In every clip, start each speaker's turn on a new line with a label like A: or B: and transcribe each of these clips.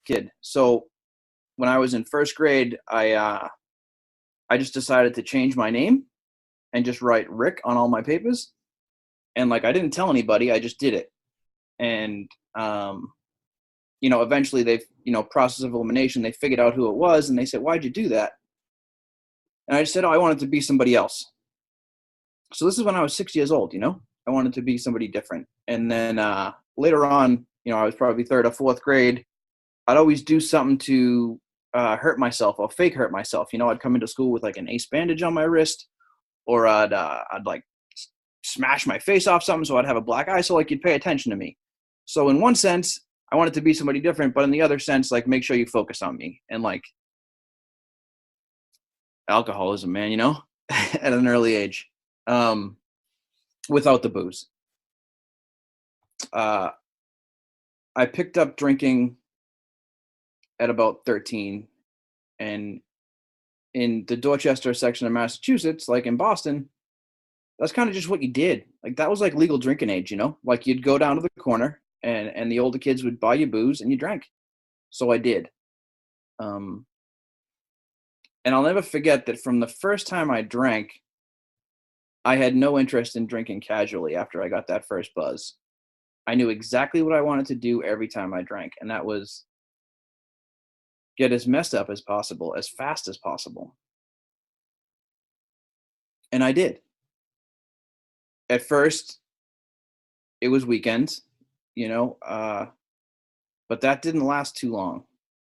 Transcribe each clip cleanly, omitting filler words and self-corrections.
A: kid. So when I was in first grade, I just decided to change my name and just write Rick on all my papers. And like I didn't tell anybody, I just did it. And eventually process of elimination, they figured out who it was, and they said, "Why'd you do that?" And I just said, "Oh, I wanted to be somebody else." So this is when I was 6 years old. I wanted to be somebody different. And then later on, I was probably third or fourth grade. I'd always do something to hurt myself or fake hurt myself. I'd come into school with like an ace bandage on my wrist, or I'd like smash my face off something so I'd have a black eye, so like you'd pay attention to me. So in one sense, I wanted to be somebody different, but in the other sense, like make sure you focus on me. And like alcoholism, man, at an early age, without the booze. I picked up drinking at about 13, and in the Dorchester section of Massachusetts, like in Boston, that's kind of just what you did. Like that was like legal drinking age, like you'd go down to the corner and the older kids would buy you booze and you drank. So I did. And I'll never forget that from the first time I drank, I had no interest in drinking casually after I got that first buzz. I knew exactly what I wanted to do every time I drank, and that was get as messed up as possible, as fast as possible. And I did. At first, it was weekends, but that didn't last too long.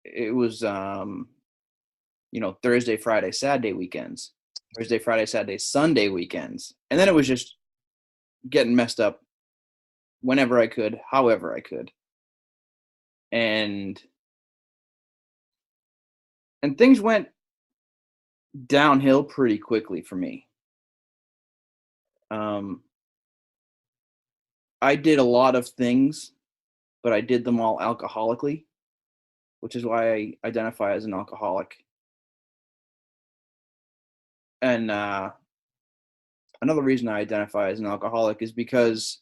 A: It was, Thursday, Friday, Saturday weekends, Thursday, Friday, Saturday, Sunday weekends. And then it was just getting messed up whenever I could, however I could. And things went downhill pretty quickly for me. I did a lot of things, but I did them all alcoholically, which is why I identify as an alcoholic. And another reason I identify as an alcoholic is because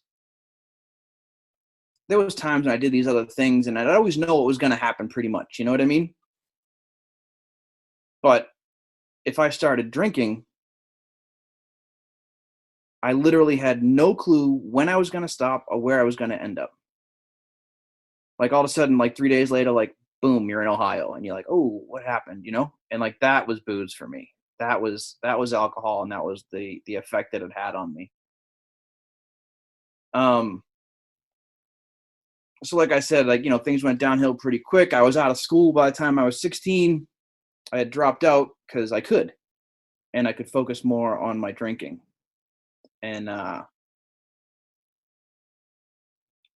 A: there was times when I did these other things and I'd always know what was going to happen pretty much. You know what I mean? But if I started drinking, I literally had no clue when I was going to stop or where I was going to end up. Like all of a sudden, like 3 days later, like, boom, you're in Ohio. And you're like, oh, what happened? And like that was booze for me. That was alcohol, and that was the effect that it had on me. So like I said, like, things went downhill pretty quick. I was out of school by the time I was 16. I had dropped out because I could, and I could focus more on my drinking. And I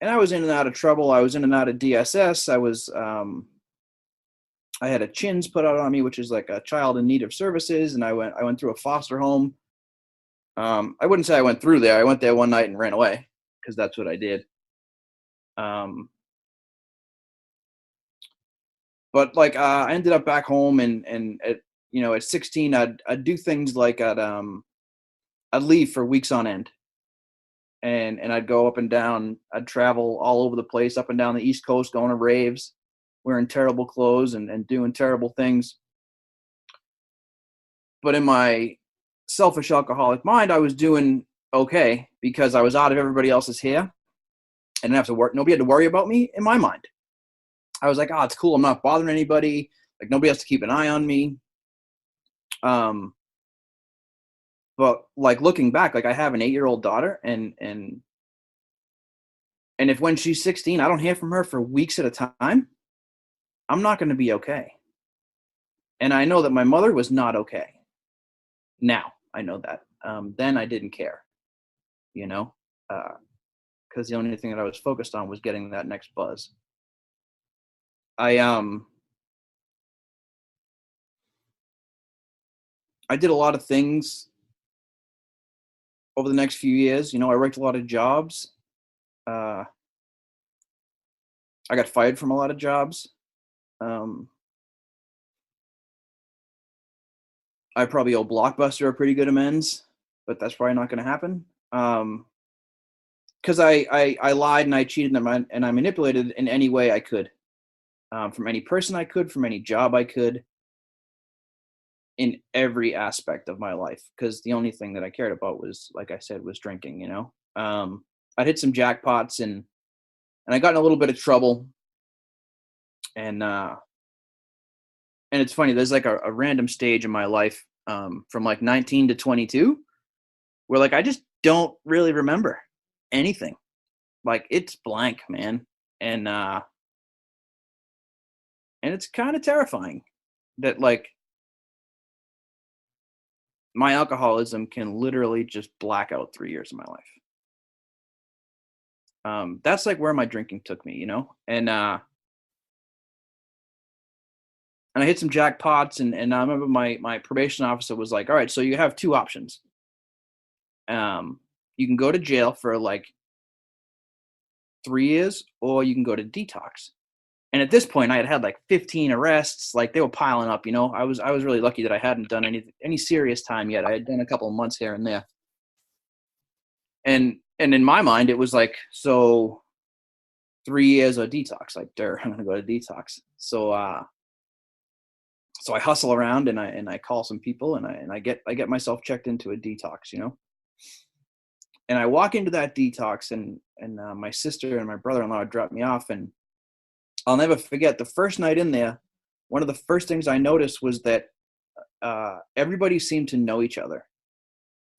A: was in and out of trouble. I was in and out of DSS. I had a CHINS put out on me, which is like a child in need of services. And I went through a foster home. I wouldn't say I went through there. I went there one night and ran away because that's what I did. But like, I ended up back home and at 16, I'd do things like I'd leave for weeks on end. And I'd go up and down. I'd travel all over the place, up and down the East Coast, going to raves, wearing terrible clothes and doing terrible things. But in my selfish alcoholic mind, I was doing okay because I was out of everybody else's hair. I didn't have to work. Nobody had to worry about me in my mind. I was like, oh, it's cool. I'm not bothering anybody. Like nobody has to keep an eye on me. But like looking back, like I have an 8-year-old daughter, and if when she's 16, I don't hear from her for weeks at a time, I'm not going to be okay. And I know that my mother was not okay. Now I know that. Then I didn't care, because the only thing that I was focused on was getting that next buzz. I did a lot of things over the next few years. I worked a lot of jobs. I got fired from a lot of jobs. I probably owe Blockbuster a pretty good amends, but that's probably not going to happen. Because I lied and I cheated and I manipulated in any way I could. from any person I could, from any job I could, in every aspect of my life. Because the only thing that I cared about was, like I said, was drinking. I'd hit some jackpots, and I got in a little bit of trouble. And it's funny. There's like a random stage in my life, from like 19 to 22, where like I just don't really remember anything. Like it's blank, man. And uh and it's kind of terrifying that like my alcoholism can literally just black out 3 years of my life. That's like where my drinking took me, and I hit some jackpots, and I remember my probation officer was like, all right, so you have two options. You can go to jail for like 3 years, or you can go to detox. And at this point, I had had like 15 arrests. Like they were piling up. I was really lucky that I hadn't done any serious time yet. I had done a couple of months here and there. And in my mind, it was like, so 3 years of detox. Like, I'm gonna go to detox. So I hustle around, and I call some people, and I get myself checked into a detox. And I walk into that detox, and my sister and my brother-in-law dropped me off, and I'll never forget the first night in there. One of the first things I noticed was that everybody seemed to know each other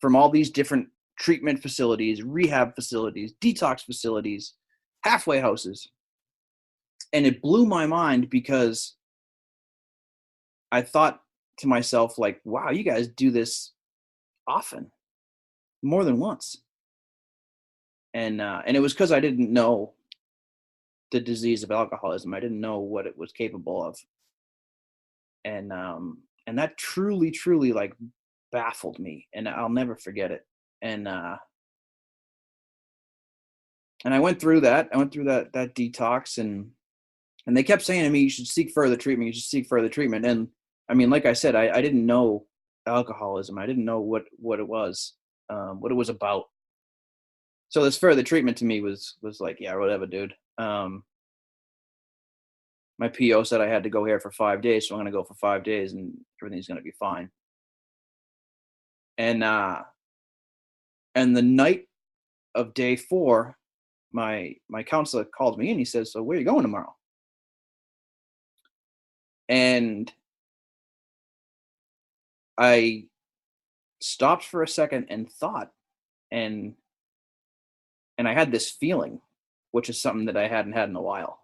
A: from all these different treatment facilities, rehab facilities, detox facilities, halfway houses. And it blew my mind because I thought to myself, like, wow, you guys do this often, more than once. And it was because I didn't know the disease of alcoholism. I didn't know what it was capable of. And that truly, truly like baffled me, and I'll never forget it. And I went through that. I went through that detox, and they kept saying to me, you should seek further treatment. You should seek further treatment. And I mean, like I said, I didn't know alcoholism. I didn't know what it was, what it was about. So this further treatment to me was like, yeah, whatever, dude. My PO said I had to go here for 5 days, so I'm going to go for 5 days, and everything's going to be fine. And the night of day 4, my counselor called me and he says, so where are you going tomorrow? And I stopped for a second and thought, and I had this feeling, which is something that I hadn't had in a while.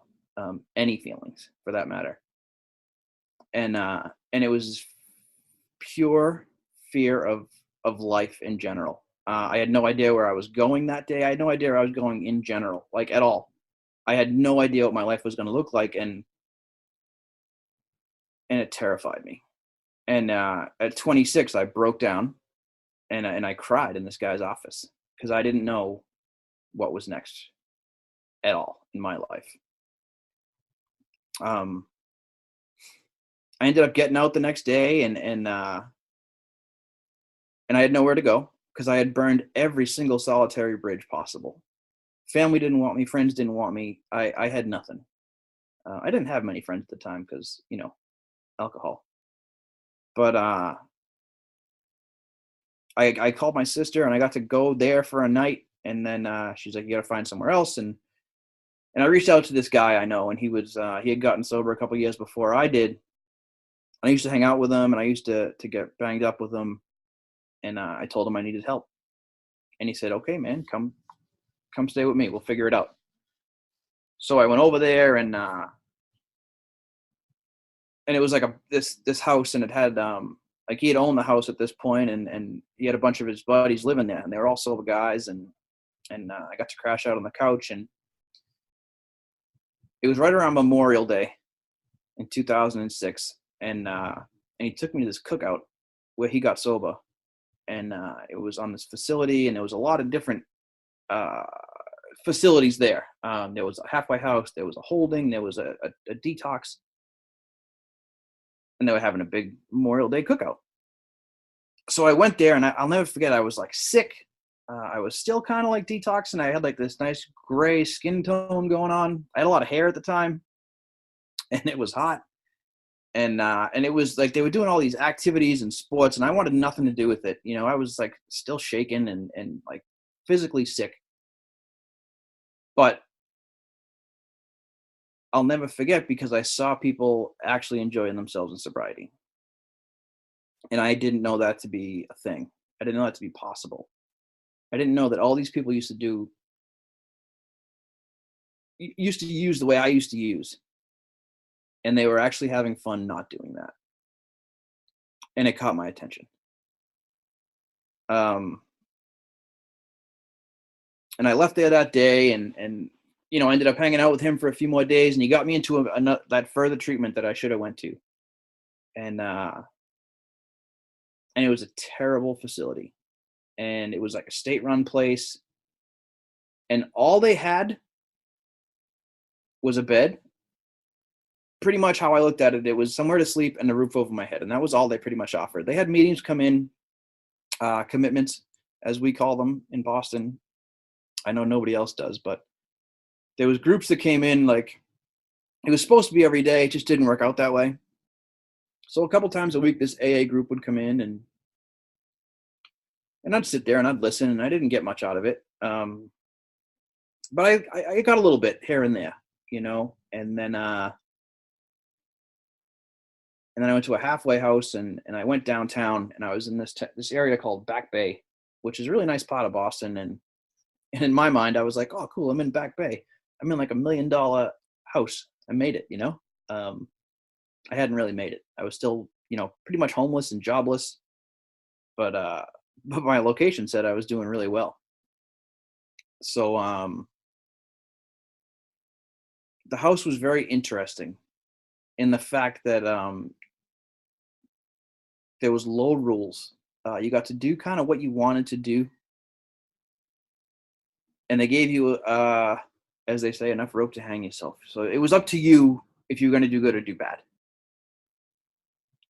A: Any feelings for that matter. And it was pure fear of life in general. I had no idea where I was going that day. I had no idea where I was going in general, like at all. I had no idea what my life was going to look like, and it terrified me. And at 26, I broke down, and I cried in this guy's office because I didn't know what was next at all in my life. I ended up getting out the next day, and I had nowhere to go because I had burned every single solitary bridge possible. Family didn't want me. Friends didn't want me. I had nothing. I didn't have many friends at the time because, alcohol. But I called my sister, and I got to go there for a night. And then she's like, you got to find somewhere else. And I reached out to this guy I know, and he had gotten sober a couple years before I did. I used to hang out with him, and I used to get banged up with him. And I told him I needed help. And he said, okay, man, come stay with me. We'll figure it out. So I went over there, and it was like this house, and it had like he had owned the house at this point, and he had a bunch of his buddies living there, and they were all sober guys, and I got to crash out on the couch. And it was right around Memorial Day in 2006, and he took me to this cookout where he got sober, and it was on this facility, and there was a lot of different facilities there. There was a halfway house, there was a holding, there was a detox, and they were having a big Memorial Day cookout. So I went there, and I'll never forget, I was like sick. I was still kind of like detoxing. I had like this nice gray skin tone going on. I had a lot of hair at the time. and it was hot. And it was like they were doing all these activities and sports, and I wanted nothing to do with it. You know, I was like still shaking and like physically sick. But I'll never forget because I saw people actually enjoying themselves in sobriety. And I didn't know that to be a thing. I didn't know that to be possible. I didn't know that all these people used to use the way I used to use, and they were actually having fun not doing that. And it caught my attention. Um, and I left there that day, and you know, ended up hanging out with him for a few more days, and he got me into that further treatment that I should have went to, and uh, and it was a terrible facility, and it was like a state-run place, and all they had was a bed. Pretty much how I looked at it, it was somewhere to sleep and a roof over my head, and that was all they pretty much offered. They had meetings come in, commitments, as we call them in Boston. I know nobody else does, but there was groups that came in like it was supposed to be every day. It just didn't work out that way. So a couple times a week, this AA group would come in, and I'd sit there and I'd listen, and I didn't get much out of it. But I got a little bit here and there, you know, and then I went to a halfway house, and I went downtown, and I was in this area called Back Bay, which is a really nice part of Boston. And in my mind, I was like, oh, cool, I'm in Back Bay. I'm in like $1 million house. I made it, you know. Um, I hadn't really made it. I was still, you know, pretty much homeless and jobless, but but my location said I was doing really well. So the house was very interesting in the fact that there was low rules. You got to do kind of what you wanted to do, and they gave you, as they say, enough rope to hang yourself. So it was up to you if you were going to do good or do bad.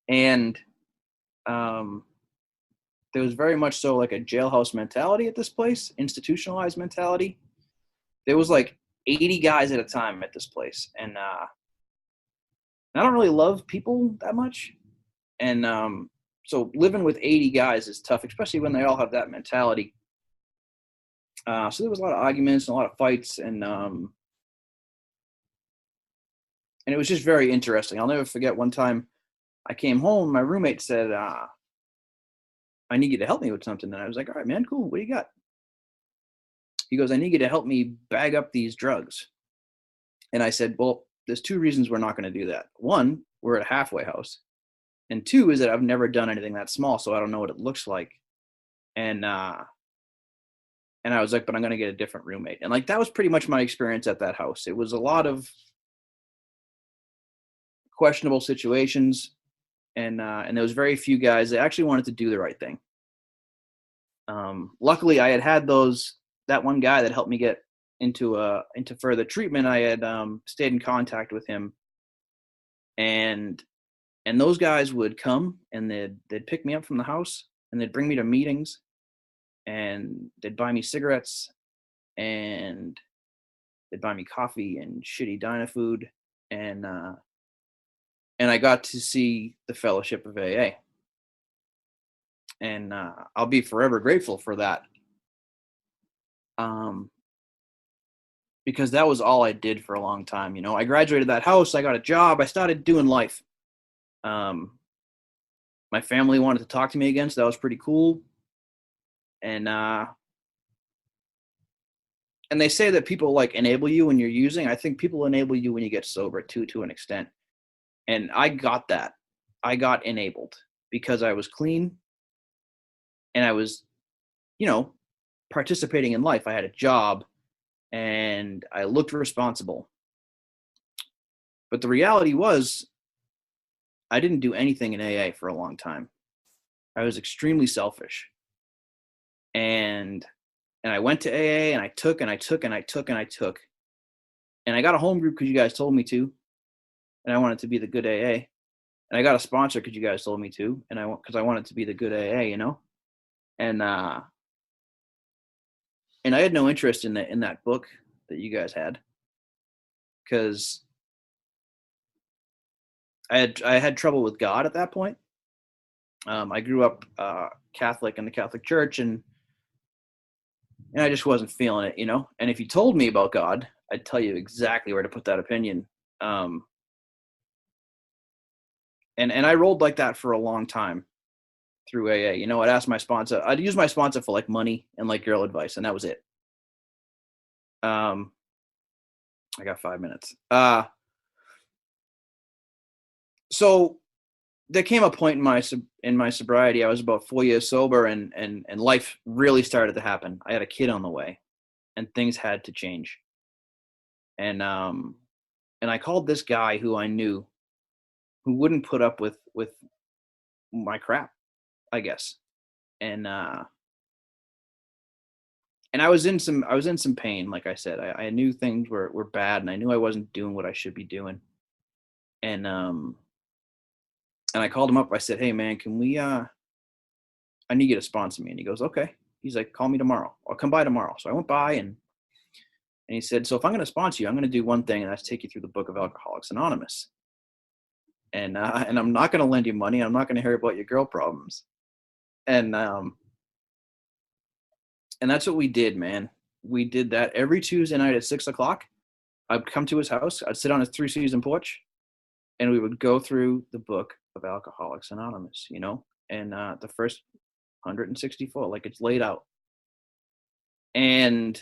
A: And um, there was very much so like a jailhouse mentality at this place, institutionalized mentality. There was like 80 guys at a time at this place, and I don't really love people that much, and so living with 80 guys is tough, especially when they all have that mentality. So there was a lot of arguments and a lot of fights, and it was just very interesting. I'll never forget one time I came home, my roommate said, I need you to help me with something. And I was like, all right, man, cool. What do you got? He goes, I need you to help me bag up these drugs. And I said, well, there's two reasons we're not going to do that. One, we're at a halfway house. And two is that I've never done anything that small, so I don't know what it looks like. And and I was like, but I'm going to get a different roommate. And like that was pretty much my experience at that house. It was a lot of questionable situations, and there was very few guys that actually wanted to do the right thing. Luckily, I had that one guy that helped me get into further treatment. I had stayed in contact with him, and those guys would come and they'd pick me up from the house and they'd bring me to meetings, and they'd buy me cigarettes, and they'd buy me coffee and shitty diner food, and I got to see the Fellowship of AA, and I'll be forever grateful for that. Um, because that was all I did for a long time. You know, I graduated that house, I got a job, I started doing life. Um, my family wanted to talk to me again, so that was pretty cool. And and they say that people like enable you when you're using. I think people enable you when you get sober too, to an extent. And I got that. I got enabled because I was clean and I was, you know, participating in life. I had a job and I looked responsible. But the reality was, I didn't do anything in AA for a long time. I was extremely selfish. And I went to AA and I took and I took and I took and I took. And I got a home group because you guys told me to. And I wanted to be the good AA. And I got a sponsor because you guys told me to. And because I wanted to be the good AA, you know? And I had no interest in that book that you guys had, because I had trouble with God at that point. I grew up Catholic in the Catholic Church, and I just wasn't feeling it, you know. And if you told me about God, I'd tell you exactly where to put that opinion. Um, and I rolled like that for a long time through AA. You know, I'd ask my sponsor. I'd use my sponsor for like money and like girl advice, and that was it. Um, I got 5 minutes. So there came a point in my sobriety. I was about 4 years sober, and life really started to happen. I had a kid on the way, and things had to change. And I called this guy who I knew, who wouldn't put up with my crap, I guess. And and I was in some pain. Like I said, I knew things were bad, and I knew I wasn't doing what I should be doing. And I called him up. I said, "Hey man, can we I need you to sponsor me." And he goes, "Okay." He's like, "Call me tomorrow. I'll come by tomorrow." So I went by, and he said, "So if I'm going to sponsor you, I'm going to do one thing, and that's take you through the book of Alcoholics Anonymous. And I'm not going to lend you money. I'm not going to hear about your girl problems." And and that's what we did, man. We did that every Tuesday night at 6 o'clock. I'd come to his house. I'd sit on his 3 season porch, and we would go through the book of Alcoholics Anonymous, you know, and the first 164, like it's laid out. And